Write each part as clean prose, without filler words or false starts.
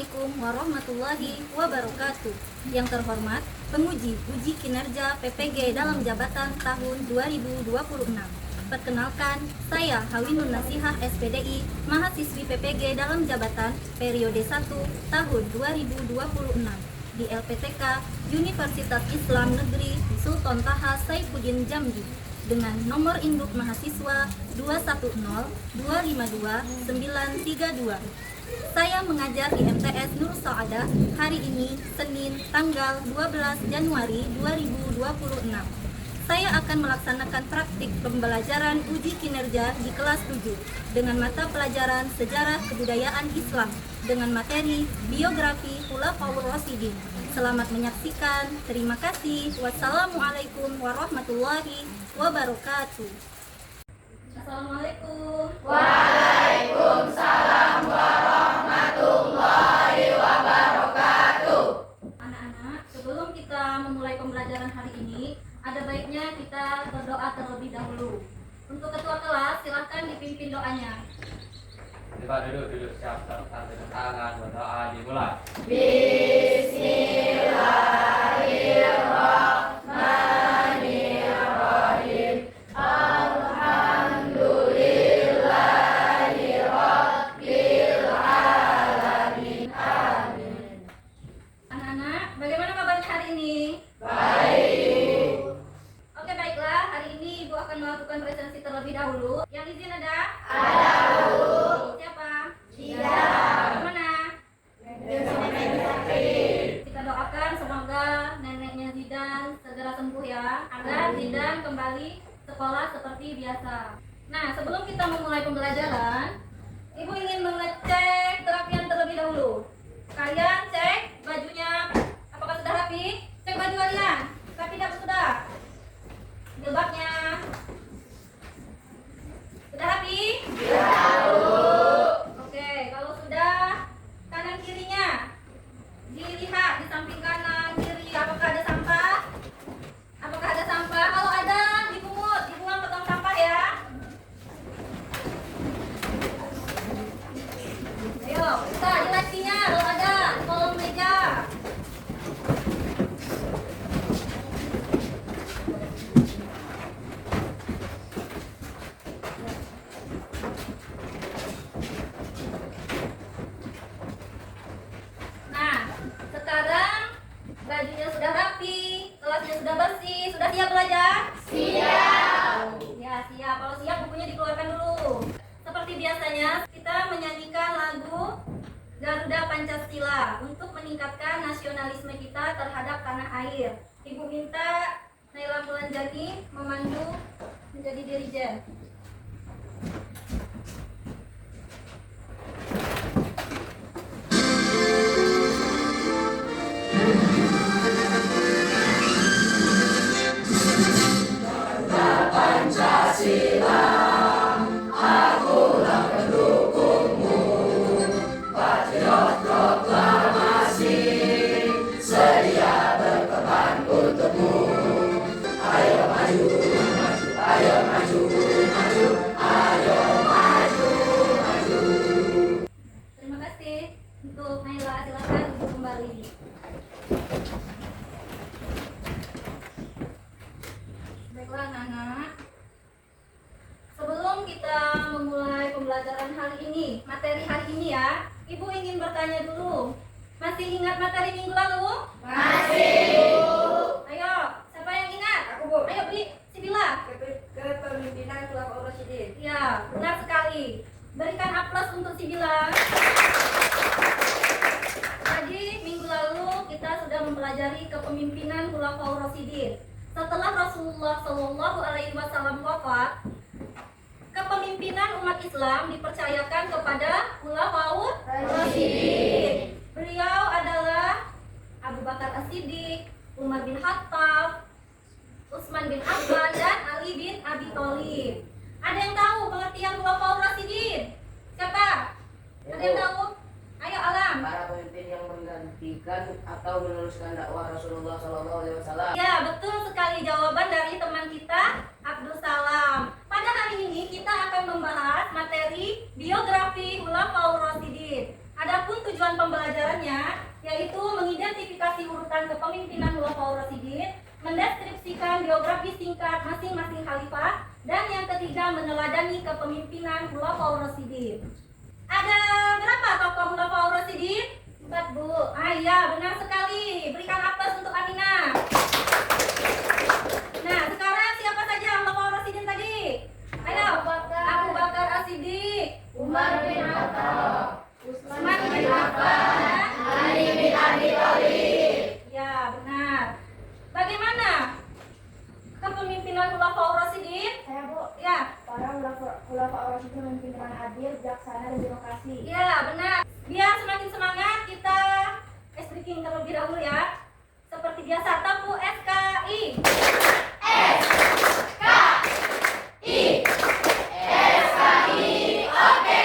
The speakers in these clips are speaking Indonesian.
Assalamualaikum warahmatullahi wabarakatuh. Yang terhormat, penguji uji kinerja PPG dalam jabatan tahun 2026. Perkenalkan, saya Hawinun Nasihah SPDI, mahasiswi PPG dalam jabatan periode 1 tahun 2026 di LPTK Universitas Islam Negeri Sultan Taha Saifuddin Jambi dengan nomor induk mahasiswa 210252932. Saya mengajar di MTS Nur Saadah hari ini Senin tanggal 12 Januari 2026. Saya akan melaksanakan praktik pembelajaran uji kinerja di kelas 7 dengan mata pelajaran Sejarah Kebudayaan Islam dengan materi Biografi Khulafaur Rasyidin. Selamat menyaksikan. Terima kasih. Wassalamualaikum warahmatullahi wabarakatuh. Assalamualaikum. Waalaikumsalam warahmatullahi wabarakatuh. Anak-anak, sebelum kita memulai pembelajaran hari ini, ada baiknya kita berdoa terlebih dahulu. Untuk ketua kelas, silahkan dipimpin doanya. Coba duduk siap tangan berdoa dimulai. Bismillahirrahmanirrahim. Alhamdulillahirabbil alamin. Amin. Anak-anak, bagaimana kabarnya hari ini? Baik. Oke, baiklah. Hari ini Ibu akan melakukan presensi terlebih dahulu. Yang izin ada? Ada, Bu. Siapa? Tidak. Mana? Kita doakan semoga neneknya Zidan segera sembuh ya, agar Zidan kembali sekolah seperti biasa. Nah, sebelum kita memulai pembelajaran, Ibu ingin mengecek terapian terlebih dahulu. Kalian cek bajunya, apakah sudah rapi? Cek baju kalian, rapi tidak sudah? Jilbabnya sudah rapi? Oke, kalau sudah, kanan kirinya dilihat di samping kanan kiri, apakah ada sampah? Apakah ada sampah? Kalau ada, dipungut, dibuang ke tong sampah ya. Ayo, kita dilatinya kalau ada di kolong meja. Nah, sekarang bajunya sudah rapi, kelasnya sudah bersih, sudah siap belajar? Siap. Ya, siap. Kalau siap, bukunya dikeluarkan dulu. Seperti biasanya, kita menyanyikan lagu Garuda Pancasila untuk meningkatkan nasionalisme kita terhadap tanah air. Ibu minta Naila Mulanjani memandu menjadi dirijen. Terima kasih untuk Naila, silakan duduk kembali. Baiklah anak-anak, sebelum kita memulai pembelajaran hari ini, materi hari ini ya, Ibu ingin bertanya dulu. Masih ingat materi minggu lalu? Masih. Ayo, siapa yang ingat? Aku, Bu. Ayo, Bi, Sibila. Kepemimpinan Khulafaur Rasyidin. Ya, benar sekali. Berikan aplaus untuk Sibila. Tadi minggu lalu kita sudah mempelajari kepemimpinan Khulafaur Rasyidin. Setelah Rasulullah Shallallahu Alaihi Wasallam wafat, kepemimpinan umat Islam dipercayakan kepada Khulafaur Rasyidin. Beliau adalah Abu Bakar As-Siddiq, Umar bin Khattab, Utsman bin Affan, dan Ali bin Abi Thalib. Ada yang tahu pengertian Khulafaur Rasyidin? Siapa? Ada yang tahu? Ayo Alam. Para pemimpin yang menggantikan atau meneruskan dakwah Rasulullah SAW. Ya, betul sekali jawaban dari teman kita Abdul Salam. Pada hari ini kita akan membahas materi biografi Khulafaur Rasyidin. Adapun tujuan pembelajarannya yaitu mengidentifikasi urutan kepemimpinan Khulafaur Rasyidin, mendeskripsikan biografi singkat masing-masing khalifah, dan yang ketiga meneladani kepemimpinan Khulafaur Rasyidin. Ada berapa tokoh Khulafaur Rasyidin? 4, Bu. Iya, benar sekali. Berikan aplaus untuk Aminah. Nah, sekarang siapa saja Khulafaur Rasyidin tadi? Ayo, Abu Bakar As-Siddiq, Umar bin Khattab, Utsman bin Affan, Ali bin Abi Thalib. ya benar. Bagaimana kepemimpinan Khulafaur Rasyidin? Saya, Bu, Ya, para Khulafaur Rasyidin memimpin dengan adil, bijaksana, dan demokrasi. ya benar. Biar semakin semangat kita breaking terlebih dahulu ya. Seperti biasa, tabu SKI. Oke.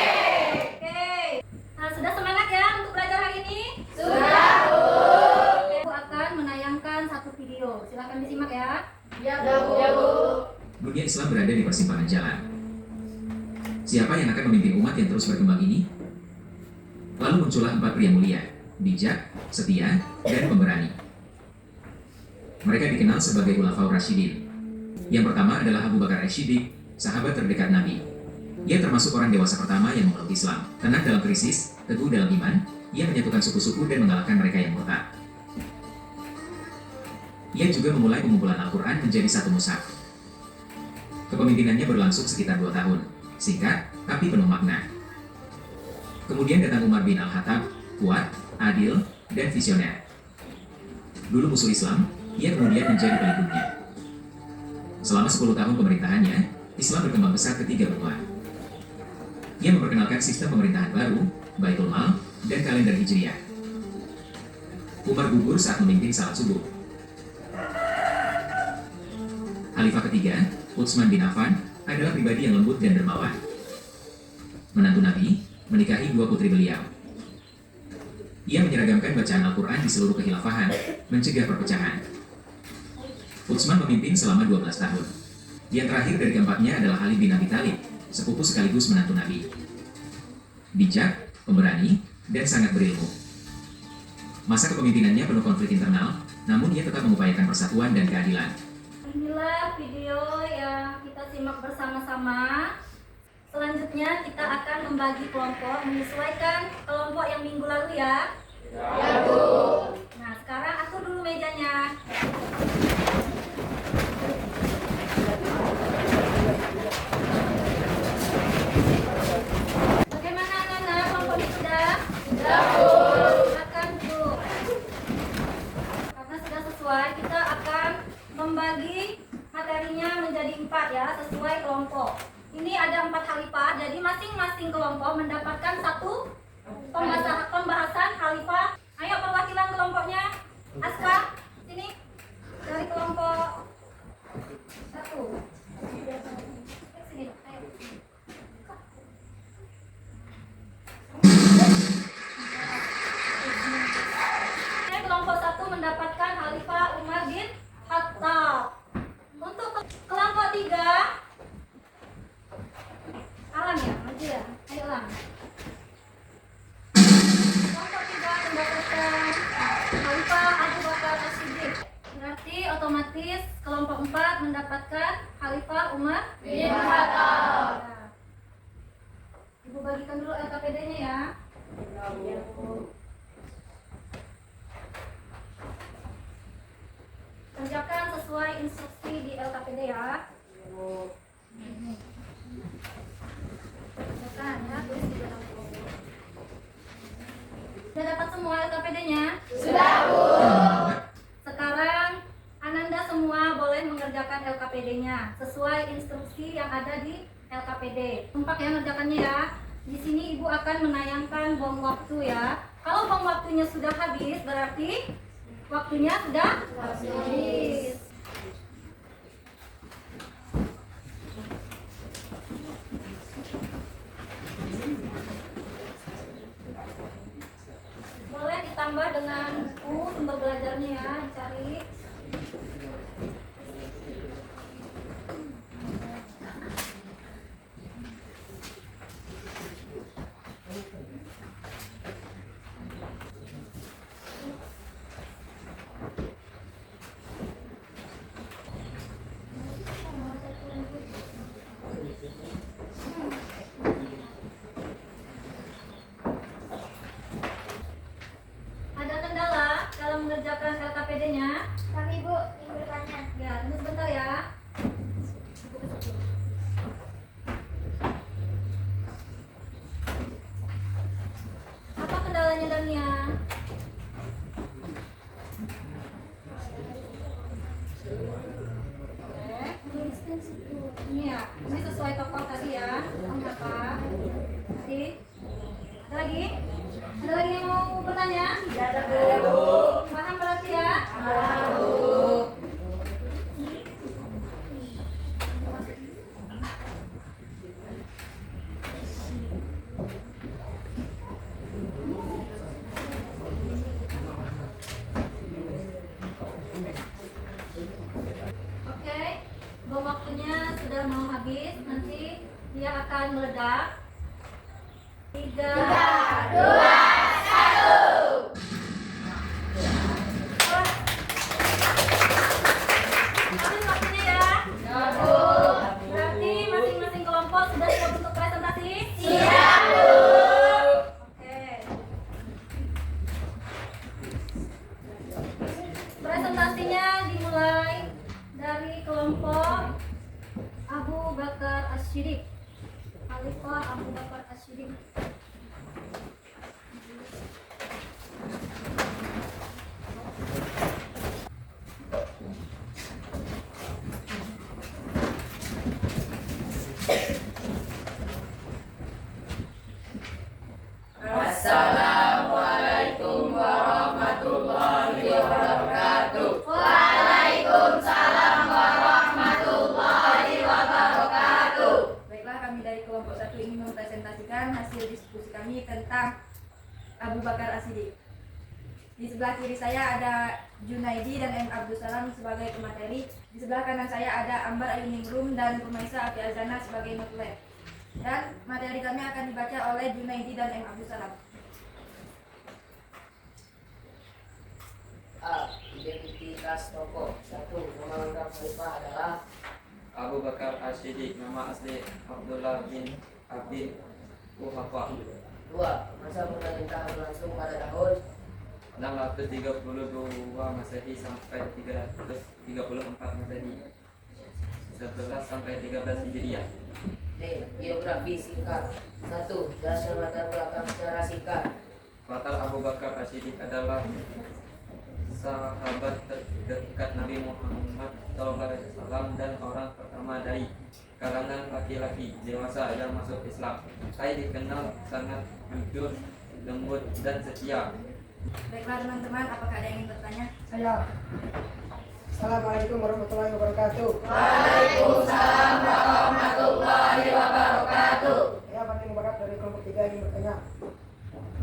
Nah, sudah semangat ya untuk belajar hari ini? Sudah, Bu. Oke, aku akan menayangkan satu video. Silakan disimak ya. Ya, Bu. Dunia Islam berada di persimpangan jalan. Siapa yang akan memimpin umat yang terus berkembang ini? Lalu muncullah 4 pria mulia, bijak, setia, dan pemberani. Mereka dikenal sebagai Khulafaur Rasyidin. Yang pertama adalah Abu Bakar As-Siddiq, sahabat terdekat Nabi. Ia termasuk orang dewasa pertama yang memeluk Islam. Tenang dalam krisis, teguh dalam iman, ia menyatukan suku-suku dan mengalahkan mereka yang murtad. Ia juga memulai pengumpulan Al-Quran menjadi satu mushaf. Kepemimpinannya berlangsung sekitar 2 tahun, singkat tapi penuh makna. Kemudian datang Umar bin Al-Khattab, kuat, adil, dan visioner. Dulu musuh Islam, ia kemudian menjadi pelindungnya. Selama 10 tahun pemerintahannya, Islam berkembang pesat ke 3 benua. Ia memperkenalkan sistem pemerintahan baru, Baitul Mal, dan kalender Hijriah. Umar gugur saat memimpin salat subuh. Khalifah ketiga, Utsman bin Affan, adalah pribadi yang lembut dan dermawan. Menantu Nabi, menikahi 2 putri beliau. Ia menyeragamkan bacaan Al-Quran di seluruh kekhilafahan, mencegah perpecahan. Utsman memimpin selama 12 tahun. Yang terakhir dari keempatnya adalah Ali bin Abi Thalib, sepupu sekaligus menantu Nabi. Bijak, pemberani, dan sangat berilmu. Masa kepemimpinannya penuh konflik internal, namun ia tetap mengupayakan persatuan dan keadilan. Inilah video yang kita simak bersama-sama. Selanjutnya kita akan membagi kelompok menyesuaikan kelompok yang minggu lalu ya. Ya, Bu. Nah, sekarang atur dulu mejanya. Bagaimana anak-anak, kelompok ini sudah? Sudah, Bu. Silakan duduk. Karena sudah sesuai, kita akan membagi materinya menjadi 4 ya, sesuai kelompok. Ini ada 4 khalifah, jadi masing-masing kelompok mendapatkan satu pembahasan khalifah. Ayo perwakilan kelompoknya, Aska, sini dari kelompok 1. Sini, ayo. Kelompok 1 mendapatkan khalifah Umar bin Khattab. Untuk kelompok 3, Alam ya, maju ya, ayo Alam. Kelompok 3 mendapatkan khalifah Abu Bakar As-Siddiq. Berarti otomatis kelompok 4 mendapatkan khalifah Umar Bin Khattab. Ya. Ibu bagikan dulu LKPD-nya ya. Ya, Bu. Kerjakan sesuai instruksi di LKPD ya. Kerjakan ya, tulis di dalam buku. Sudah dapat semua LKPD-nya? Sudah, Bu. Sekarang Ananda semua boleh mengerjakan LKPD-nya sesuai instruksi yang ada di LKPD. Kompak ya ngerjakannya ya. Di sini Ibu akan menayangkan bom waktu ya. Kalau bom waktunya sudah habis berarti waktunya sudah habis. Boleh ditambah dengan buku sumber belajarnya ya, dicari. Tidak ada, Bu. Paham berarti ya? Paham, Bu. Oke, bom waktunya sudah mau habis. Nanti dia akan meledak. 3, 2, 1. Habis waktunya ya. Berarti masing-masing kelompok sudah siap untuk presentasi? Siap, Bu. Oke. Presentasinya dimulai dari kelompok Abu Bakar As-Siddiq. Khalifah Abu Bakar As-Siddiq. Assalamualaikum warahmatullahi wabarakatuh. Waalaikumsalam warahmatullahi wabarakatuh. Baiklah, kami dari kelompok 1 ingin mempresentasikan hasil diskusi kami tentang Abu Bakar As-Siddiq. Di sebelah kiri saya ada Junaidi dan M. Abdul Salam sebagai pemateri. Di sebelah kanan saya ada Ambar Ayuningrum dan Rumaisa Afi Azana sebagai notulen. Dan materi kami akan dibaca oleh Junaidi dan M. Abdul Salam. A. Identitas tokoh. 1. Nama lengkap Khalifah adalah Abu Bakar As-Siddiq, nama asli Abdullah bin Abi Quhafa. 2. Masa pemerintahan berlangsung pada tahun 632 Masehi sampai 334 Masehi. 11 sampai 13 Hijriah. D. Biografi singkat. 1. Dasar latar belakang secara singkat. Latar Abu Bakar As-Siddiq adalah sahabat terdekat Nabi Muhammad SAW dan orang pertama dari kalangan laki-laki dewasa yang masuk Islam. Saya dikenal sangat jujur, lembut, dan setia. Baiklah teman-teman, apakah ada yang ingin bertanya? Saya. Assalamualaikum warahmatullahi wabarakatuh. Waalaikumsalam warahmatullahi wabarakatuh. Saya Fandi Mubarak dari kelompok 3 ingin bertanya,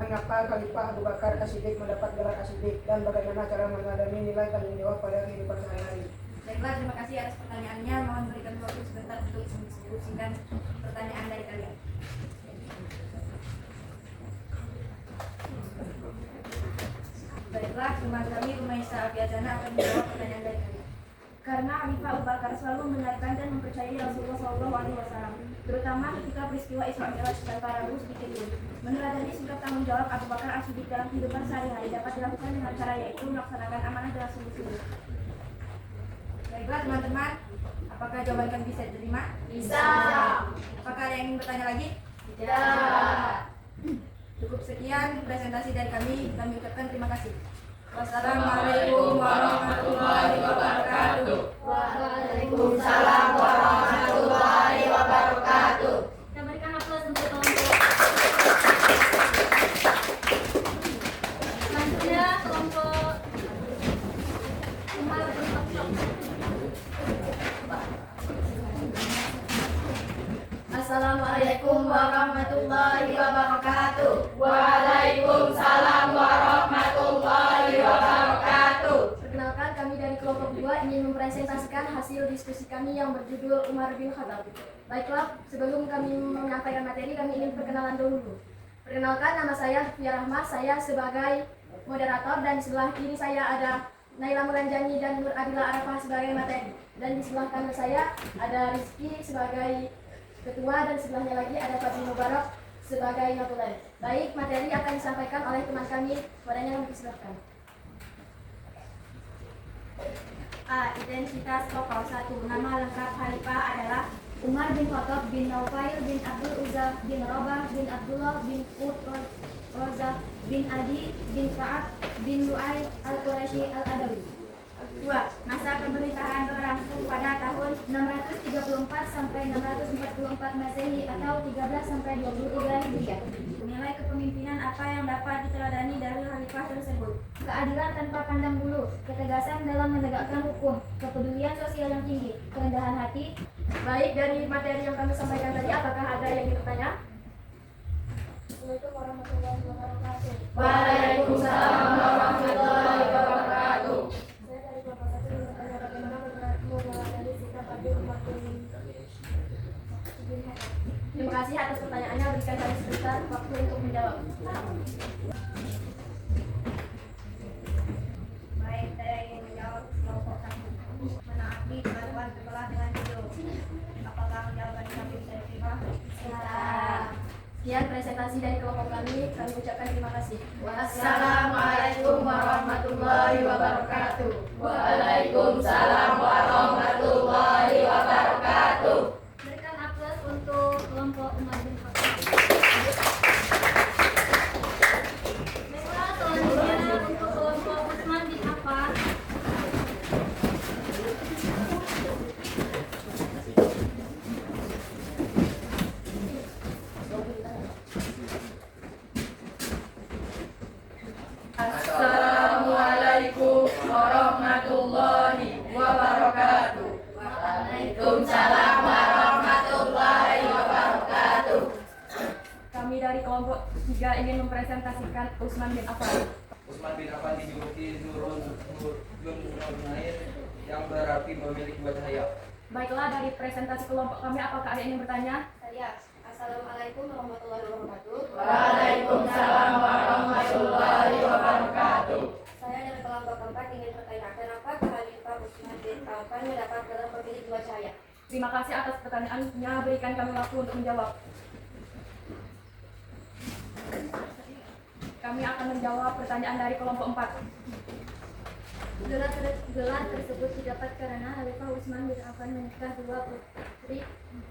mengapa Khalifah Abu Bakar As-Siddiq mendapat gelar As-Siddiq dan bagaimana cara mengadami nilai tanggung jawab pada kehidupan sehari-hari? Baiklah, terima kasih atas pertanyaannya. Mohon berikan waktu sebentar untuk mendiskusikan pertanyaan dari kalian. Baiklah, teman kami Rumaisa Afi Azana akan menjawab pertanyaan dari kalian. Karena Khalifah Abu Bakar selalu membenarkan dan mempercayai Rasulullah SAW, terutama ketika peristiwa Isra Mi'raj tanpa ragu sedikit pun. Meneladani sikap tanggung jawab Abu Bakar As-Siddiq dalam kehidupan sehari-hari dapat dilakukan dengan cara yaitu melaksanakan amanah dengan sungguh-sungguh. Baiklah teman-teman, apakah jawaban kami bisa diterima? Bisa. Apakah ada yang ingin bertanya lagi? Tidak. Cukup sekian presentasi dari kami ucapkan terima kasih. Wassalamualaikum warahmatullahi wabarakatuh. Waalaikumsalam warahmatullahi wabarakatuh. Kita berikan aplaus untuk kelompok. Selanjutnya kelompok Umar bin Khattab. Assalamualaikum warahmatullahi wabarakatuh. Waalaikumsalam warahmatullahi wabarakatuh. Perkenalkan, kami dari kelompok 2 ingin mempresentasikan hasil diskusi kami yang berjudul Umar bin Khattab. Baiklah, sebelum kami menyampaikan materi, kami ingin perkenalan dulu. Perkenalkan, nama saya Fia Rahmat, saya sebagai moderator, dan di sebelah kiri saya ada Naila Mulanjani dan Nur Adila Arafah sebagai materi. Dan di sebelah kanan saya ada Rizky sebagai ketua, dan sebelahnya lagi ada Fadli Mubarak sebagai notulen. Baik, materi akan disampaikan oleh teman kami, kepadanya kami persilahkan. A. Identitas tokoh. 1. Nama lengkap Khalifah adalah Umar bin Khattab bin Naufail bin Abdul Uzza bin Rabah bin Abdullah bin Rozah bin Adi bin Ka'ab bin Lu'ay al-Quraisy al-Adawi. 2. Masa pemerintahan berlangsung pada tahun 634 sampai 644 Masehi atau 13 sampai 23 Hijriah. Nilai kepemimpinan apa yang dapat diteladani dari Khalifah khalifah tersebut. Keadilan tanpa pandang bulu, ketegasan dalam menegakkan hukum, kepedulian sosial yang tinggi, kerendahan hati. Baik, dari materi yang kami sampaikan tadi, apakah ada yang ingin bertanya? Assalamualaikum warahmatullahi wabarakatuh. Waalaikumsalam warahmatullahi wabarakatuh. Saya dari kelompok 1 ingin bertanya bagaimana mengenali sikap adil umat beragama. Terima kasih atas pertanyaannya. Berikan kami sebentar waktu untuk menjawab. Baik, saya ingin menjawab kelompok 1. Menaati peraturan sekolah dengan jujur. Apakah jawaban kami bisa diterima? Sekian presentasi dari kelompok kami ucapkan terima kasih. Wassalamualaikum warahmatullahi wabarakatuh. Waalaikumsalam warahmatullahi wabarakatuh. Berikan aplaus untuk kelompok Umar bin Khattab. Baiklah, selanjutnya untuk kelompok Utsman bin Affan. Assalamualaikum warahmatullahi wabarakatuh. Waalaikumsalam warahmatullahi wabarakatuh. Kami dari kelompok 3 ingin mempresentasikan Utsman bin Affan. Utsman bin Affan dijuluki Nurun Nunair yang berarti memiliki dua cahaya. Baiklah, dari presentasi kelompok kami, apakah ada yang ingin bertanya? Saya. Assalamualaikum warahmatullahi wabarakatuh. Waalaikumsalam warahmatullahi wabarakatuh. Saya dari kelompok 4 ingin bertanya, kenapa Khalifah Utsman bin Affan mendapat gelar pemilik dua cahaya? Terima kasih atas pertanyaannya. Berikan kami waktu untuk menjawab. Kami akan menjawab pertanyaan dari kelompok 4. Gelar tersebut didapat karena Khalifah Utsman bin Affan menikah dua putri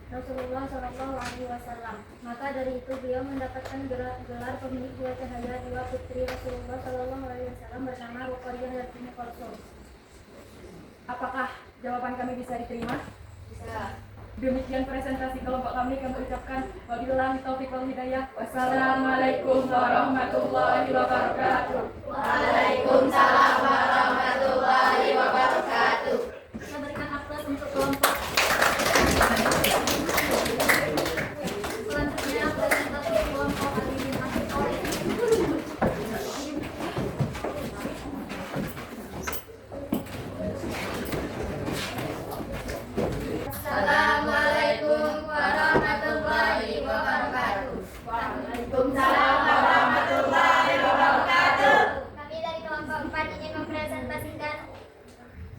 Rasulullah SAW. Maka dari itu beliau mendapatkan gelar pemilik dua cahaya dua putri Rasulullah SAW bernama Ruqayyah dan Ummu Kulsum. Apakah jawaban kami bisa diterima? Bisa. Demikian presentasi kelompok kami ucapkan wabillahi taufiq wal hidayah. Wassalamualaikum warahmatullahi wabarakatuh. Waalaikumsalam warahmatullahi wabarakatuh. Kita berikan aplaus untuk kelompok. Selanjutnya presentasi kelompok Ali bin Abi Thalib. Assalamualaikum warahmatullahi wabarakatuh. Waalaikumsalam warahmatullahi wabarakatuh. Kami dari kelompok 4 ingin mempresentasikan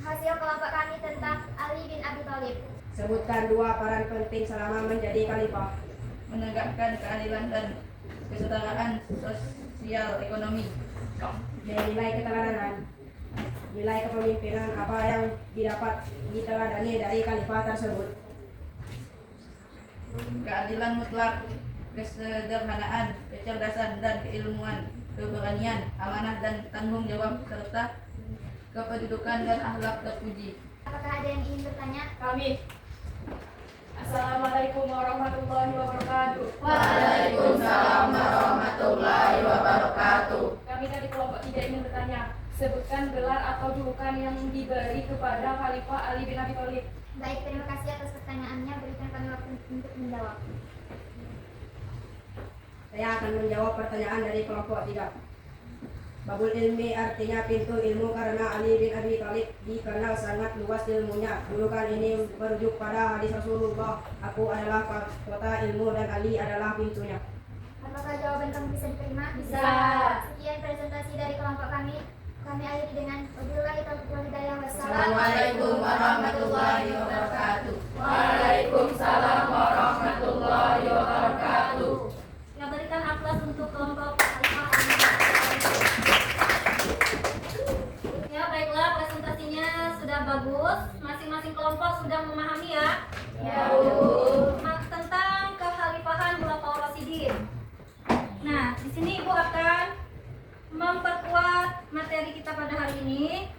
hasil kelompok kami tentang Ali bin Abi Thalib. Sebutkan dua peran penting selama menjadi khalifah. Menegakkan keadilan dan kesetaraan sosial ekonomi. Nilai keteladanan. Nilai kepemimpinan apa yang didapat diteladani dari khalifah tersebut. Keadilan mutlak, kesederhanaan, kecerdasan dan keilmuan, keberanian, amanah dan tanggung jawab serta kepedudukan dan akhlak terpuji. Apakah ada yang ingin bertanya? Kami. Assalamualaikum warahmatullahi wabarakatuh. Waalaikumsalam warahmatullahi wabarakatuh. Kami dari kelompok 3 ingin bertanya, sebutkan gelar atau julukan yang diberi kepada Khalifah Ali bin Abi Thalib. Baik, terima kasih atas pertanyaannya. Berikan kami waktu untuk menjawab. Saya akan menjawab pertanyaan dari kelompok 3. Babul ilmi artinya pintu ilmu karena Ali bin Abi Thalib dikenal sangat luas ilmunya. Julukan ini merujuk pada hadis Rasulullah, aku adalah kota ilmu dan Ali adalah pintunya. Apakah jawaban kami bisa diterima? Bisa. Sekian presentasi dari kelompok kami. Kami akhiri dengan wabillahi taufiq wal hidayah. Assalamualaikum warahmatullahi wabarakatuh. Waalaikumsalam warahmatullahi wabarakatuh. Kita berikan aplaus untuk kelompok Khalifah Ali bin Abi Thalib. Ya, baiklah, presentasinya sudah bagus. Masing-masing kelompok sudah memahami ya. Ya, Bu. Tentang kekhalifahan Khulafaur Rasyidin. Nah, di sini Ibu akan memperkuat materi kita pada hari ini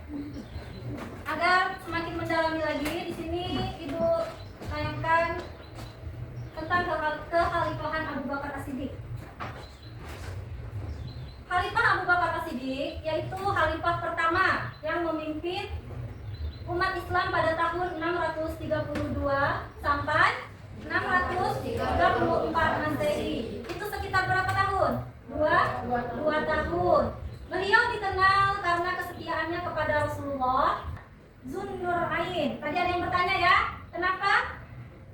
agar semakin mendalami lagi. Di sini Ibu tayangkan tentang kekhalifahan Abu Bakar As-Siddiq. Khalifah Abu Bakar As-Siddiq Rasyidin yaitu khalifah pertama yang memimpin umat Islam pada tahun 632 sampai 634 Masehi. Itu sekitar berapa tahun? Dua tahun. Beliau dikenal karena kesetiaannya kepada Rasulullah. Zunnurain. Tadi ada yang bertanya ya, kenapa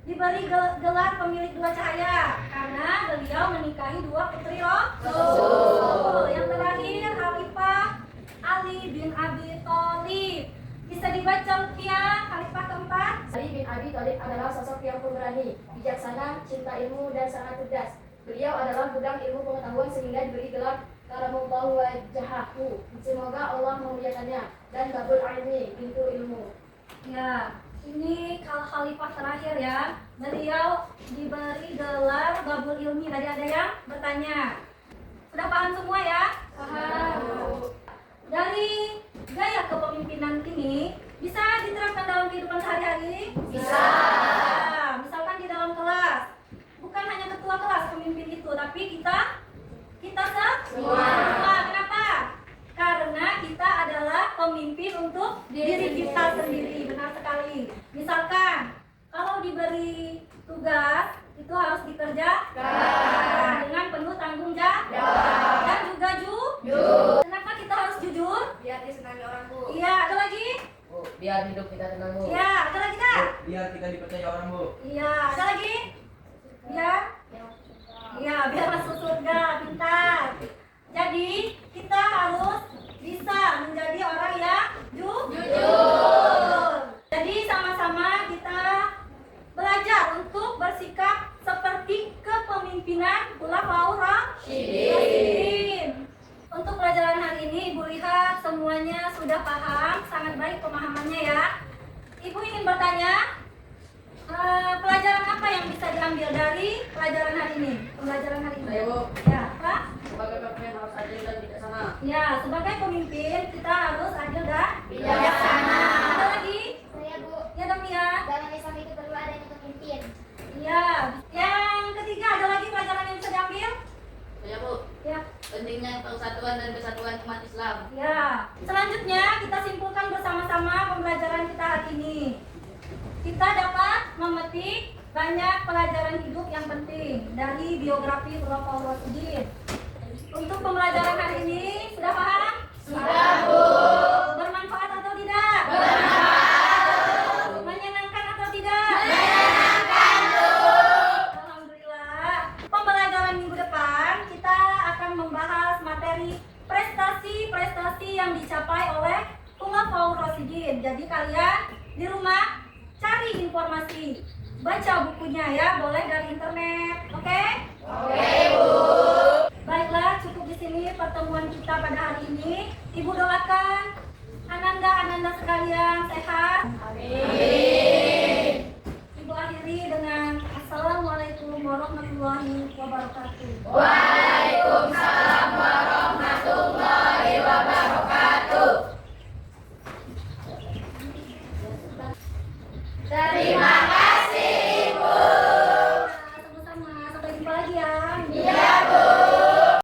diberi gelar pemilik dua cahaya? Karena beliau menikahi dua putri Rasul. Yang terakhir Khalifah Ali bin Abi Thalib. Bisa dibaca Lutfiah, Khalifah keempat. Ali bin Abi Thalib adalah sosok yang pemberani, bijaksana, cinta ilmu, dan sangat cerdas. Beliau adalah gudang ilmu pengetahuan sehingga diberi gelar Karamullahu Wajahahu. Semoga Allah memuliakannya. Dan Babul Ilmi, pintu ilmu. Ya, ini khalifah terakhir ya. Beliau diberi gelar Babul Ilmi. Tadi ada yang bertanya. Sudah paham semua ya? Paham. Dari gaya kepemimpinan ini bisa diterapkan dalam kehidupan sehari-hari? Bisa. Misalkan di dalam kelas, bukan hanya ketua kelas pemimpin itu, tapi kita semua. Kenapa? Karena kita adalah pemimpin untuk diri kita sendiri. Benar sekali. Misalkan kalau diberi tugas itu harus dikerjakan dengan penuh tanggung jawab dan juga jujur. Kenapa kita harus jujur? Biar disenangi orang, Bu. Iya, ada lagi? Bu, biar hidup kita tenang, Bu. Iya, ada lagi tak? Biar kita dipercaya orang, Bu. Iya, ada lagi? Biar? Iya, biar masuk surga, pintar. Jadi, kita harus bisa menjadi orang yang jujur. Jadi, sama-sama kita belajar untuk bersikap seperti kepemimpinan Khulafaur Rasyidin. Untuk pelajaran hari ini, Ibu lihat semuanya sudah paham, sangat baik pemahamannya ya. Ibu ingin bertanya, pelajaran apa yang bisa diambil dari pelajaran hari ini? Pembelajaran hari ini. Ayo. Ya, apa? Sebagai pemimpin harus adil dan bijaksana. Ya, sebagai pemimpin kita harus adil dan Bijaksana. Ada lagi? Saya Bu, Ya, Damia. dalam Islam itu perlu adanya pemimpin. Ya, yang ketiga ada lagi pelajaran yang bisa diambil? Ya, Bu. Ya. Pentingnya persatuan dan kesatuan umat Islam. Ya, selanjutnya kita simpulkan bersama-sama pembelajaran kita hari ini. Kita dapat memetik banyak pelajaran hidup yang penting dari biografi Khulafaur Rasyidin. Untuk pembelajaran hari ini sudah paham? Sudah, Bu. Bermanfaat atau tidak? Bermanfaat. Menyenangkan atau tidak? Menyenangkan, Bu. Alhamdulillah. Pembelajaran minggu depan kita akan membahas materi prestasi-prestasi yang dicapai oleh Khulafaur Rasyidin. Jadi kalian di rumah cari informasi, baca bukunya ya, boleh dari internet. Oke? Oke, Bu. Baiklah, cukup di sini pertemuan kita pada hari ini. Ibu doakan Ananda sekalian sehat. Amin. Ibu akhiri dengan Assalamualaikum warahmatullahi wabarakatuh. Waalaikumsalam.